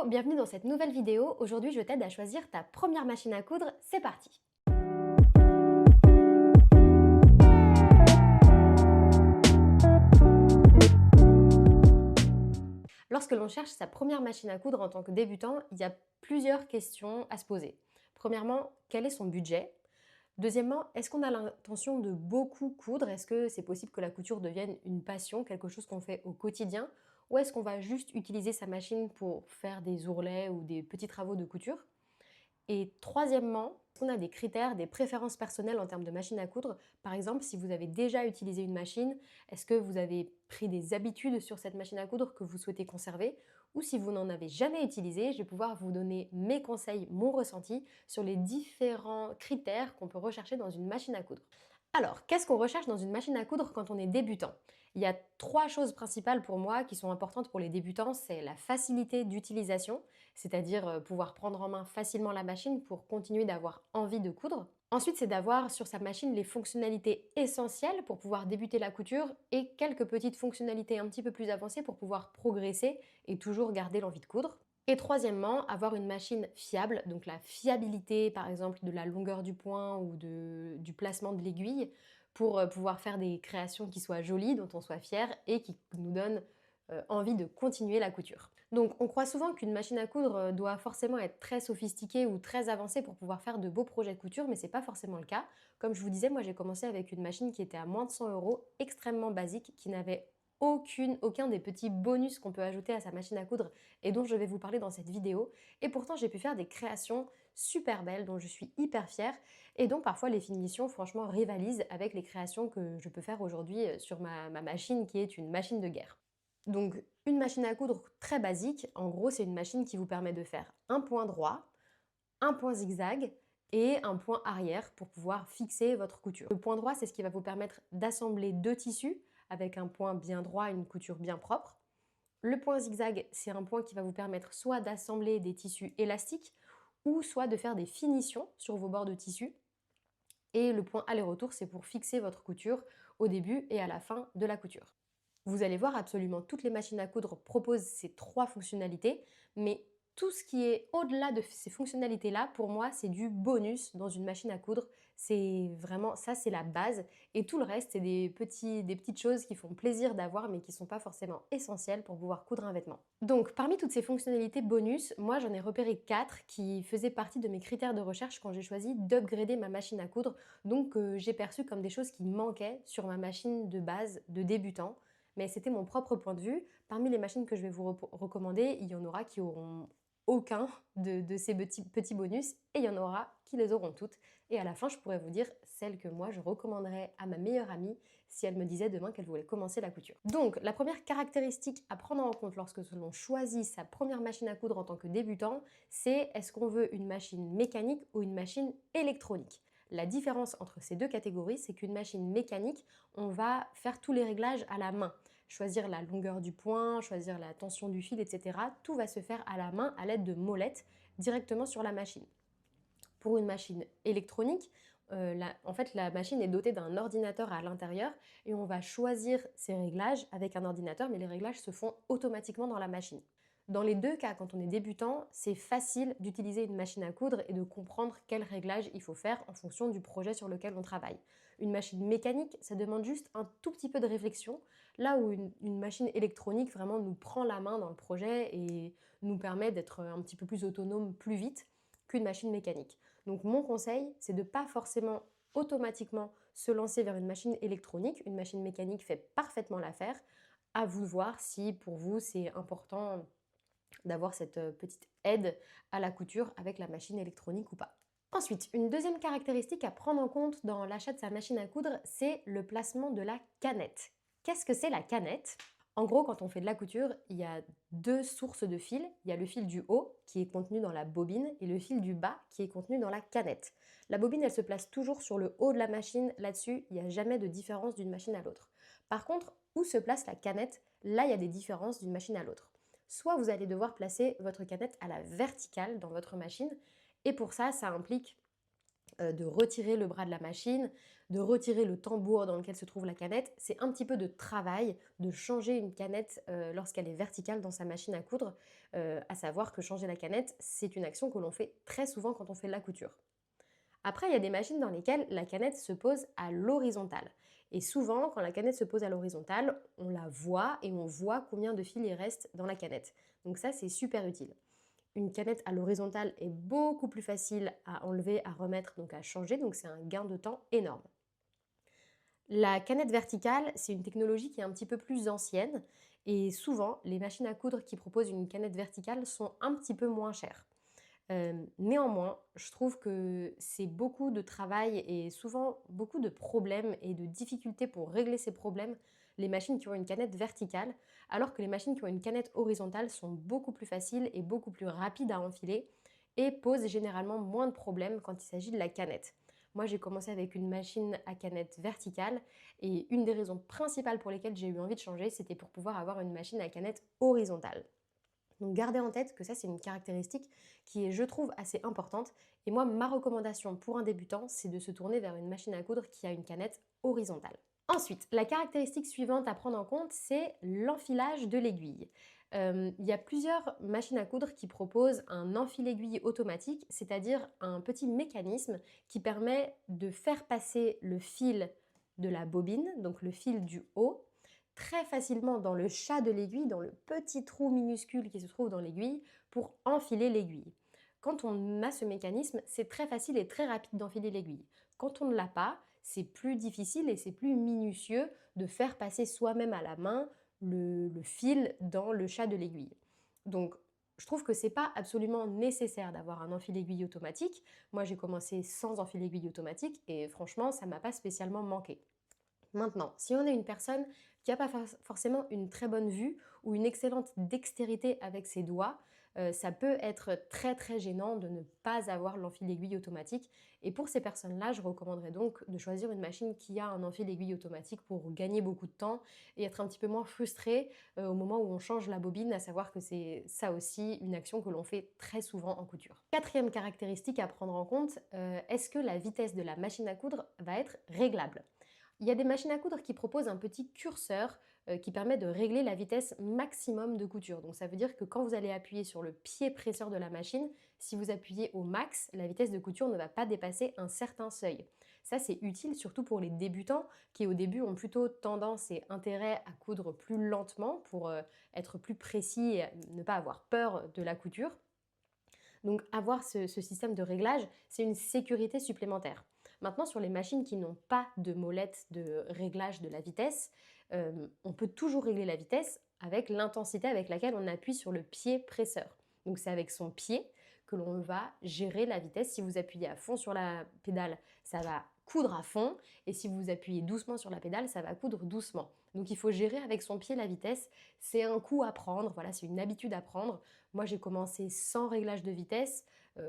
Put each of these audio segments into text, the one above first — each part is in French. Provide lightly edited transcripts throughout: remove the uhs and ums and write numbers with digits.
Hello, bienvenue dans cette nouvelle vidéo. Aujourd'hui, je t'aide à choisir ta première machine à coudre. C'est parti! Lorsque l'on cherche sa première machine à coudre en tant que débutant, il y a plusieurs questions à se poser. Premièrement, quel est son budget? Deuxièmement, est-ce qu'on a l'intention de beaucoup coudre? Est-ce que c'est possible que la couture devienne une passion, quelque chose qu'on fait au quotidien? Ou est-ce qu'on va juste utiliser sa machine pour faire des ourlets ou des petits travaux de couture? Et troisièmement, on a des critères, des préférences personnelles en termes de machine à coudre. Par exemple, si vous avez déjà utilisé une machine, est-ce que vous avez pris des habitudes sur cette machine à coudre que vous souhaitez conserver? Ou si vous n'en avez jamais utilisé, je vais pouvoir vous donner mes conseils, mon ressenti sur les différents critères qu'on peut rechercher dans une machine à coudre. Alors, qu'est-ce qu'on recherche dans une machine à coudre quand on est débutant? Il y a trois choses principales pour moi qui sont importantes pour les débutants. C'est la facilité d'utilisation, c'est-à-dire pouvoir prendre en main facilement la machine pour continuer d'avoir envie de coudre. Ensuite, c'est d'avoir sur sa machine les fonctionnalités essentielles pour pouvoir débuter la couture et quelques petites fonctionnalités un petit peu plus avancées pour pouvoir progresser et toujours garder l'envie de coudre. Et troisièmement, avoir une machine fiable, donc la fiabilité par exemple de la longueur du point ou du placement de l'aiguille pour pouvoir faire des créations qui soient jolies, dont on soit fier et qui nous donnent envie de continuer la couture. Donc on croit souvent qu'une machine à coudre doit forcément être très sophistiquée ou très avancée pour pouvoir faire de beaux projets de couture, mais ce n'est pas forcément le cas. Comme je vous disais, moi j'ai commencé avec une machine qui était à moins de 100 €, extrêmement basique, qui n'avait aucun des petits bonus qu'on peut ajouter à sa machine à coudre et dont je vais vous parler dans cette vidéo. Et pourtant, j'ai pu faire des créations super belles dont je suis hyper fière et dont parfois les finitions, franchement, rivalisent avec les créations que je peux faire aujourd'hui sur ma machine qui est une machine de guerre. Donc, une machine à coudre très basique, en gros, c'est une machine qui vous permet de faire un point droit, un point zigzag et un point arrière pour pouvoir fixer votre couture. Le point droit, c'est ce qui va vous permettre d'assembler deux tissus avec un point bien droit et une couture bien propre. Le point zigzag, c'est un point qui va vous permettre soit d'assembler des tissus élastiques ou soit de faire des finitions sur vos bords de tissu. Et le point aller-retour, c'est pour fixer votre couture au début et à la fin de la couture. Vous allez voir, absolument toutes les machines à coudre proposent ces trois fonctionnalités, mais tout ce qui est au-delà de ces fonctionnalités-là, pour moi, c'est du bonus dans une machine à coudre. C'est vraiment, ça c'est la base. Et tout le reste, c'est des petites choses qui font plaisir d'avoir, mais qui ne sont pas forcément essentielles pour pouvoir coudre un vêtement. Donc, parmi toutes ces fonctionnalités bonus, moi j'en ai repéré 4 qui faisaient partie de mes critères de recherche quand j'ai choisi d'upgrader ma machine à coudre. Donc, j'ai perçu comme des choses qui manquaient sur ma machine de base de débutant. Mais c'était mon propre point de vue. Parmi les machines que je vais vous recommander, il y en aura qui auront aucun de ces petits bonus et il y en aura qui les auront toutes. Et à la fin, je pourrais vous dire celle que moi, je recommanderais à ma meilleure amie si elle me disait demain qu'elle voulait commencer la couture. Donc, la première caractéristique à prendre en compte lorsque l'on choisit sa première machine à coudre en tant que débutant, c'est est-ce qu'on veut une machine mécanique ou une machine électronique. La différence entre ces deux catégories, c'est qu'une machine mécanique, on va faire tous les réglages à la main. Choisir la longueur du point, choisir la tension du fil, etc. Tout va se faire à la main à l'aide de molettes directement sur la machine. Pour une machine électronique, en fait, la machine est dotée d'un ordinateur à l'intérieur et on va choisir ses réglages avec un ordinateur, mais les réglages se font automatiquement dans la machine. Dans les deux cas, quand on est débutant, c'est facile d'utiliser une machine à coudre et de comprendre quel réglage il faut faire en fonction du projet sur lequel on travaille. Une machine mécanique, ça demande juste un tout petit peu de réflexion, là où une machine électronique vraiment nous prend la main dans le projet et nous permet d'être un petit peu plus autonome plus vite qu'une machine mécanique. Donc mon conseil, c'est de ne pas forcément automatiquement se lancer vers une machine électronique. Une machine mécanique fait parfaitement l'affaire. À vous de voir si pour vous c'est important d'avoir cette petite aide à la couture avec la machine électronique ou pas. Ensuite, une deuxième caractéristique à prendre en compte dans l'achat de sa machine à coudre, c'est le placement de la canette. Qu'est-ce que c'est la canette? En gros, quand on fait de la couture, il y a deux sources de fil. Il y a le fil du haut qui est contenu dans la bobine et le fil du bas qui est contenu dans la canette. La bobine, elle se place toujours sur le haut de la machine. Là-dessus, il n'y a jamais de différence d'une machine à l'autre. Par contre, où se place la canette? Là, il y a des différences d'une machine à l'autre. Soit vous allez devoir placer votre canette à la verticale dans votre machine et pour ça, ça implique de retirer le bras de la machine, de retirer le tambour dans lequel se trouve la canette. C'est un petit peu de travail de changer une canette lorsqu'elle est verticale dans sa machine à coudre, à savoir que changer la canette, c'est une action que l'on fait très souvent quand on fait de la couture. Après, il y a des machines dans lesquelles la canette se pose à l'horizontale. Et souvent, quand la canette se pose à l'horizontale, on la voit et on voit combien de fils il reste dans la canette. Donc ça, c'est super utile. Une canette à l'horizontale est beaucoup plus facile à enlever, à remettre, donc à changer, donc c'est un gain de temps énorme. La canette verticale, c'est une technologie qui est un petit peu plus ancienne et souvent, les machines à coudre qui proposent une canette verticale sont un petit peu moins chères. Néanmoins, je trouve que c'est beaucoup de travail et souvent beaucoup de problèmes et de difficultés pour régler ces problèmes, les machines qui ont une canette verticale, alors que les machines qui ont une canette horizontale sont beaucoup plus faciles et beaucoup plus rapides à enfiler et posent généralement moins de problèmes quand il s'agit de la canette. Moi, j'ai commencé avec une machine à canette verticale et une des raisons principales pour lesquelles j'ai eu envie de changer, c'était pour pouvoir avoir une machine à canette horizontale. Donc gardez en tête que ça, c'est une caractéristique qui est, je trouve, assez importante. Et moi, ma recommandation pour un débutant, c'est de se tourner vers une machine à coudre qui a une canette horizontale. Ensuite, la caractéristique suivante à prendre en compte, c'est l'enfilage de l'aiguille. Il y a plusieurs machines à coudre qui proposent un enfile-aiguille automatique, c'est-à-dire un petit mécanisme qui permet de faire passer le fil de la bobine, donc le fil du haut, très facilement dans le chat de l'aiguille, dans le petit trou minuscule qui se trouve dans l'aiguille, pour enfiler l'aiguille. Quand on a ce mécanisme, c'est très facile et très rapide d'enfiler l'aiguille. Quand on ne l'a pas, c'est plus difficile et c'est plus minutieux de faire passer soi-même à la main le fil dans le chat de l'aiguille. Donc, je trouve que c'est pas absolument nécessaire d'avoir un enfile-aiguille automatique. Moi, j'ai commencé sans enfile-aiguille automatique et franchement, ça m'a pas spécialement manqué. Maintenant, si on est une personne qui n'a pas forcément une très bonne vue ou une excellente dextérité avec ses doigts, ça peut être très très gênant de ne pas avoir l'enfile-aiguille automatique. Et pour ces personnes-là, je recommanderais donc de choisir une machine qui a un enfile-aiguille automatique pour gagner beaucoup de temps et être un petit peu moins frustré au moment où on change la bobine, à savoir que c'est ça aussi une action que l'on fait très souvent en couture. Quatrième caractéristique à prendre en compte, est-ce que la vitesse de la machine à coudre va être réglable? Il y a des machines à coudre qui proposent un petit curseur qui permet de régler la vitesse maximum de couture. Donc ça veut dire que quand vous allez appuyer sur le pied presseur de la machine, si vous appuyez au max, la vitesse de couture ne va pas dépasser un certain seuil. Ça, c'est utile surtout pour les débutants qui au début ont plutôt tendance et intérêt à coudre plus lentement pour être plus précis et ne pas avoir peur de la couture. Donc avoir ce système de réglage, c'est une sécurité supplémentaire. Maintenant, sur les machines qui n'ont pas de molette de réglage de la vitesse, on peut toujours régler la vitesse avec l'intensité avec laquelle on appuie sur le pied presseur. Donc c'est avec son pied que l'on va gérer la vitesse. Si vous appuyez à fond sur la pédale, ça va coudre à fond. Et si vous appuyez doucement sur la pédale, ça va coudre doucement. Donc il faut gérer avec son pied la vitesse. C'est un coup à prendre, voilà, c'est une habitude à prendre. Moi, j'ai commencé sans réglage de vitesse.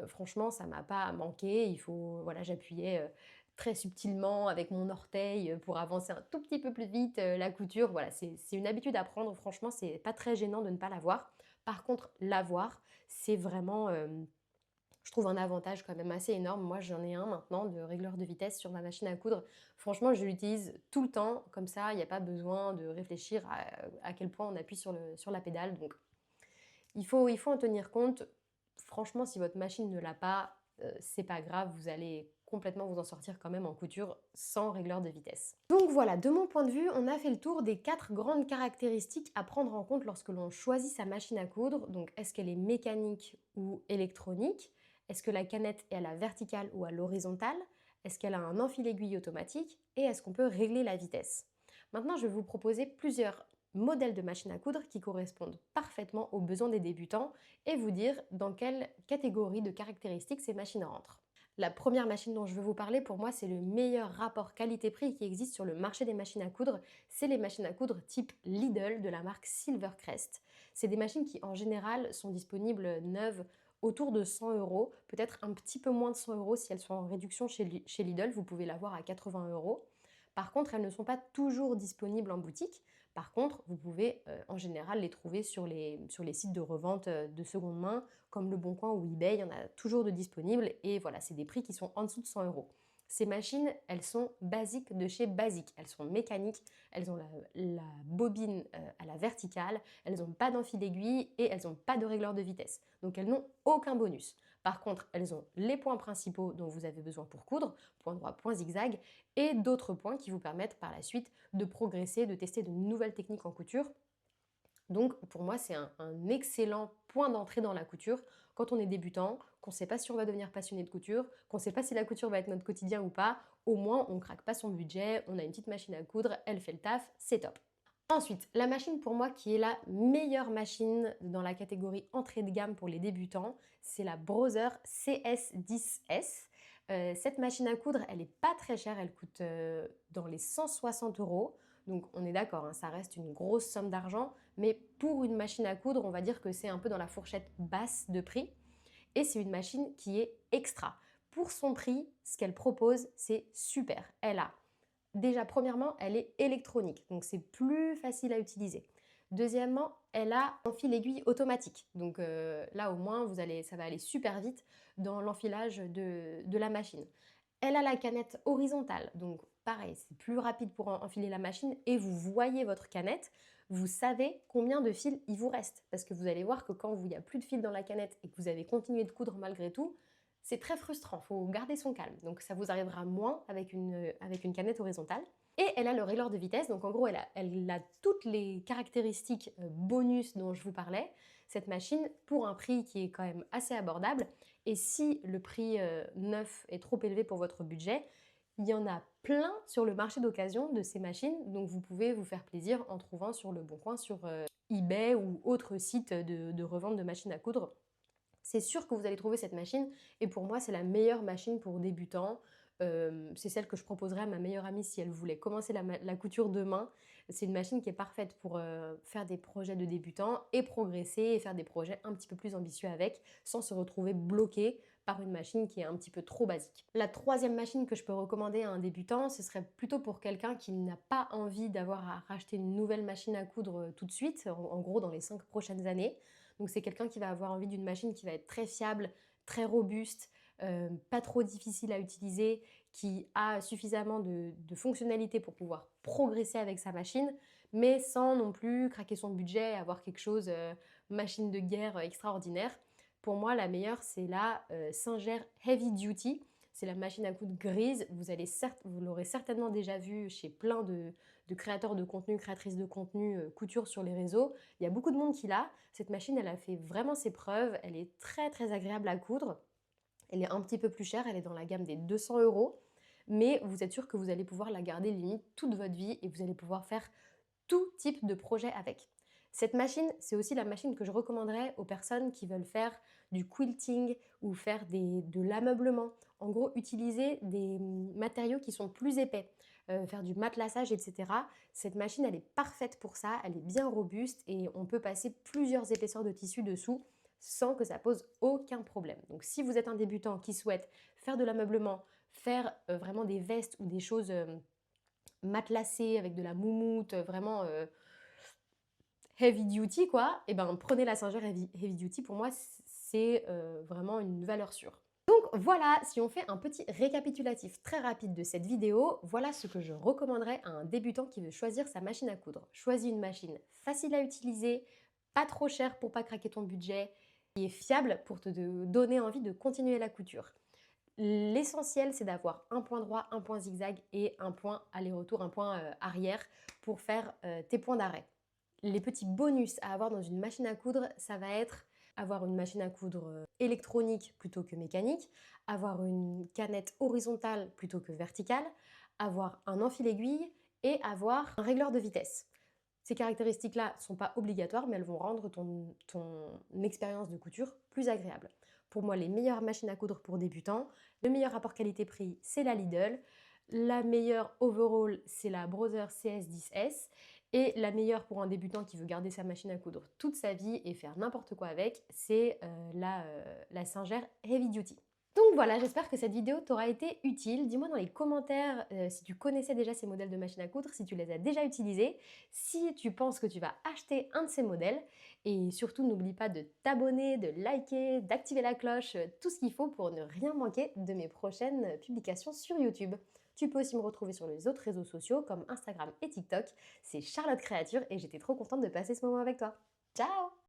Franchement, ça m'a pas manqué. Voilà, j'appuyais très subtilement avec mon orteil pour avancer un tout petit peu plus vite la couture. Voilà, c'est une habitude à prendre. Franchement, c'est pas très gênant de ne pas l'avoir. Par contre, l'avoir, c'est vraiment, je trouve un avantage quand même assez énorme. Moi, j'en ai un maintenant de régleur de vitesse sur ma machine à coudre. Franchement, je l'utilise tout le temps. Comme ça, il n'y a pas besoin de réfléchir à quel point on appuie sur la pédale. Donc, il faut en tenir compte. Franchement, si votre machine ne l'a pas, c'est pas grave, vous allez complètement vous en sortir quand même en couture sans régleur de vitesse. Donc voilà, de mon point de vue, on a fait le tour des 4 grandes caractéristiques à prendre en compte lorsque l'on choisit sa machine à coudre. Donc est-ce qu'elle est mécanique ou électronique? Est-ce que la canette est à la verticale ou à l'horizontale? Est-ce qu'elle a un enfile-aiguille automatique? Et est-ce qu'on peut régler la vitesse? Maintenant, je vais vous proposer plusieurs modèles de machines à coudre qui correspondent parfaitement aux besoins des débutants et vous dire dans quelle catégorie de caractéristiques ces machines rentrent. La première machine dont je veux vous parler, pour moi, c'est le meilleur rapport qualité-prix qui existe sur le marché des machines à coudre. C'est les machines à coudre type Lidl de la marque Silvercrest. C'est des machines qui, en général, sont disponibles neuves autour de 100 euros, peut-être un petit peu moins de 100 euros si elles sont en réduction chez Lidl. Vous pouvez l'avoir à 80 euros. Par contre, elles ne sont pas toujours disponibles en boutique Par contre, vous pouvez en général les trouver sur les sites de revente de seconde main, comme Leboncoin ou eBay, il y en a toujours de disponibles et voilà, c'est des prix qui sont en dessous de 100 euros. Ces machines, elles sont basiques de chez Basique, elles sont mécaniques, elles ont la bobine à la verticale, elles n'ont pas d'enfil aiguille et elles n'ont pas de régleur de vitesse. Donc elles n'ont aucun bonus. Par contre, elles ont les points principaux dont vous avez besoin pour coudre, point droit, point zigzag, et d'autres points qui vous permettent par la suite de progresser, de tester de nouvelles techniques en couture. Donc pour moi, c'est un excellent point d'entrée dans la couture quand on est débutant, qu'on ne sait pas si on va devenir passionné de couture, qu'on ne sait pas si la couture va être notre quotidien ou pas. Au moins, on ne craque pas son budget, on a une petite machine à coudre, elle fait le taf, c'est top. Ensuite, la machine pour moi qui est la meilleure machine dans la catégorie entrée de gamme pour les débutants, c'est la Brother CS10S. Cette machine à coudre, elle n'est pas très chère, elle coûte dans les 160 euros. Donc on est d'accord, hein, ça reste une grosse somme d'argent, mais pour une machine à coudre, on va dire que c'est un peu dans la fourchette basse de prix. Et c'est une machine qui est extra. Pour son prix, ce qu'elle propose, c'est super. Elle a déjà, premièrement, elle est électronique, donc c'est plus facile à utiliser. Deuxièmement, elle a un fil aiguille automatique. Donc là, au moins, ça va aller super vite dans l'enfilage de la machine. Elle a la canette horizontale, donc pareil, c'est plus rapide pour enfiler la machine et vous voyez votre canette, vous savez combien de fils il vous reste. Parce que vous allez voir que quand il n'y a plus de fils dans la canette et que vous avez continué de coudre malgré tout, c'est très frustrant, il faut garder son calme. Donc ça vous arrivera moins avec une canette horizontale. Et elle a le régleur de vitesse, donc en gros elle a toutes les caractéristiques bonus dont je vous parlais, cette machine, pour un prix qui est quand même assez abordable. Et si le prix neuf est trop élevé pour votre budget, il y en a plein sur le marché d'occasion de ces machines, donc vous pouvez vous faire plaisir en trouvant sur Leboncoin, sur eBay ou autres sites de revente de machines à coudre. C'est sûr que vous allez trouver cette machine et pour moi c'est la meilleure machine pour débutants. C'est celle que je proposerais à ma meilleure amie si elle voulait commencer la couture demain. C'est une machine qui est parfaite pour faire des projets de débutants et progresser et faire des projets un petit peu plus ambitieux avec sans se retrouver bloqué par une machine qui est un petit peu trop basique. La troisième machine que je peux recommander à un débutant, ce serait plutôt pour quelqu'un qui n'a pas envie d'avoir à racheter une nouvelle machine à coudre tout de suite, en gros dans les 5 prochaines années. Donc c'est quelqu'un qui va avoir envie d'une machine qui va être très fiable, très robuste, pas trop difficile à utiliser, qui a suffisamment de fonctionnalités pour pouvoir progresser avec sa machine, mais sans non plus craquer son budget et avoir quelque chose, machine de guerre extraordinaire. Pour moi, la meilleure, c'est la Singer Heavy Duty. C'est la machine à coudre grise. Vous l'aurez certainement déjà vu chez plein de créateurs de contenu, créatrices de contenu, couture sur les réseaux. Il y a beaucoup de monde qui l'a. Cette machine, elle a fait vraiment ses preuves. Elle est très très agréable à coudre. Elle est un petit peu plus chère. Elle est dans la gamme des 200 euros. Mais vous êtes sûr que vous allez pouvoir la garder limite toute votre vie et vous allez pouvoir faire tout type de projet avec. Cette machine, c'est aussi la machine que je recommanderais aux personnes qui veulent faire du quilting ou faire de l'ameublement. En gros, utiliser des matériaux qui sont plus épais, faire du matelassage, etc. Cette machine, elle est parfaite pour ça, elle est bien robuste et on peut passer plusieurs épaisseurs de tissu dessous sans que ça pose aucun problème. Donc si vous êtes un débutant qui souhaite faire de l'ameublement, faire vraiment des vestes ou des choses matelassées avec de la moumoute, vraiment heavy duty quoi, et ben prenez la Singer heavy duty, pour moi c'est vraiment une valeur sûre. Donc voilà, si on fait un petit récapitulatif très rapide de cette vidéo, voilà ce que je recommanderais à un débutant qui veut choisir sa machine à coudre. Choisis une machine facile à utiliser, pas trop chère pour pas craquer ton budget, qui est fiable pour te donner envie de continuer la couture. L'essentiel, c'est d'avoir un point droit, un point zigzag et un point aller-retour, un point arrière pour faire tes points d'arrêt. Les petits bonus à avoir dans une machine à coudre, ça va être avoir une machine à coudre électronique plutôt que mécanique, avoir une canette horizontale plutôt que verticale, avoir un enfil-aiguille et avoir un régleur de vitesse. Ces caractéristiques-là ne sont pas obligatoires, mais elles vont rendre ton expérience de couture plus agréable. Pour moi, les meilleures machines à coudre pour débutants, le meilleur rapport qualité-prix, c'est la Lidl. La meilleure overall, c'est la Brother CS10S. Et la meilleure pour un débutant qui veut garder sa machine à coudre toute sa vie et faire n'importe quoi avec, c'est la Singer Heavy Duty. Donc voilà, j'espère que cette vidéo t'aura été utile. Dis-moi dans les commentaires si tu connaissais déjà ces modèles de machines à coudre, si tu les as déjà utilisés, si tu penses que tu vas acheter un de ces modèles. Et surtout, n'oublie pas de t'abonner, de liker, d'activer la cloche, tout ce qu'il faut pour ne rien manquer de mes prochaines publications sur YouTube. Tu peux aussi me retrouver sur les autres réseaux sociaux comme Instagram et TikTok. C'est Charlotte Créature et j'étais trop contente de passer ce moment avec toi. Ciao!